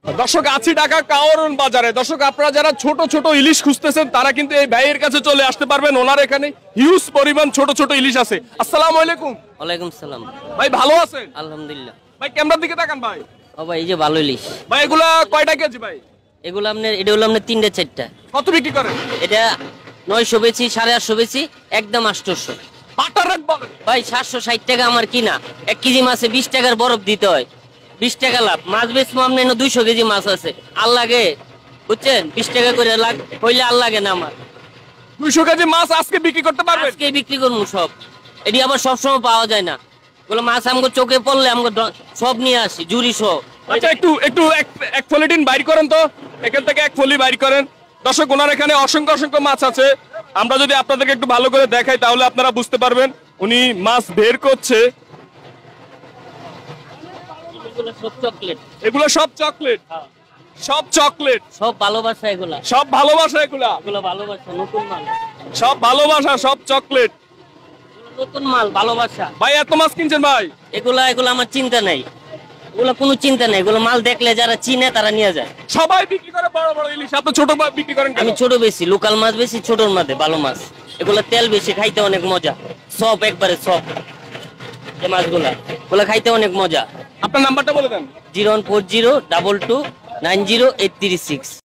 দর্শক আছি ঢাকা কাওরন বাজারে। দর্শক আপনারা যারা ছোট ছোট ইলিশ খুঁজতেছেন তারা কিন্তু এই ভাইয়ের কাছে চলে আসতে পারবেন। ওনার এখানে হিউজ পরিমাণ ছোট ছোট ইলিশ আছে। আসসালামু আলাইকুম। ওয়ালাইকুম সালাম। ভাই ভালো আছেন? আলহামদুলিল্লাহ। ভাই ক্যামেরার দিকে তাকান ভাই। ও ভাই এই যে ভালো ইলিশ। ভাই এগুলা কয়টা কেজি ভাই? এগুলো আপনার এটা হলো আপনার 3টা 4টা। কত বিক্রি করেন? এটা 900 বেচি, 850 বেচি, একদম 800। বাটার রেট বলেন ভাই 760 টাকা আমার কিনা। 1 কেজি মাছে 20 টাকার বরফ দিতে হয়, 20 টাকা লাভ। মাছ বেচবো আপনার 200 কেজি মাছ আছে, আর লাগে বুঝছেন 20 টাকা করে লাগ হইলে আর লাগে না আমার। 200 কেজি মাছ আজকে বিক্রি করতে পারবেন? আজকে বিক্রি করবো সব। এটি আবার সবসময় পাওয়া যায় না। ওগুলো মাছ আমাকে চোখে পড়লে আমাকে সব নিয়ে আসি, জুরি সহ। আচ্ছা একটু একটু এক ফলিটিন বাইর করেন তো, এখান থেকে এক ফলি বাইর করেন। দর্শক ওনার এখানে অসংখ্য অসংখ্য মাছ আছে। আমরা যদি আপনাদেরকে একটু ভালো করে দেখাই তাহলে আপনারা বুঝতে পারবেন। উনি মাছ বের করছে। এগুলো সব চকলেট। এগুলো সব চকলেট, সব চকলেট, সব ভালোবাসা এগুলা। সব ভালোবাসা, এগুলা এগুলো ভালোবাসা, নতুন মাল। সব ভালোবাসা, সব চকলেট। নতুন মাল, ভালোবাসা। ভাই এত মাছ কিনছেন ভাই? এগুলা আমার চিন্তা নাই, এগুলো কোনো চিন্তা নাই। এগুলো মাল দেখলে যারা চিনে তারা নিয়ে যায়। সবাই বিক্রি করে বড় বড় ইলিশ, আপনি ছোট বিক্রি করেন কেন? আমি ছোট বেশি, লোকাল মাছ বেশি, ছোটর মধ্যে ভালো মাছ। এগুলো তেল বেশি, খাইতে অনেক মজা। সব একবারে সব এই মাছগুলা, ওগুলো খাইতে অনেক মজা। আপনার নাম্বারটা বলে দেন। 01402290836।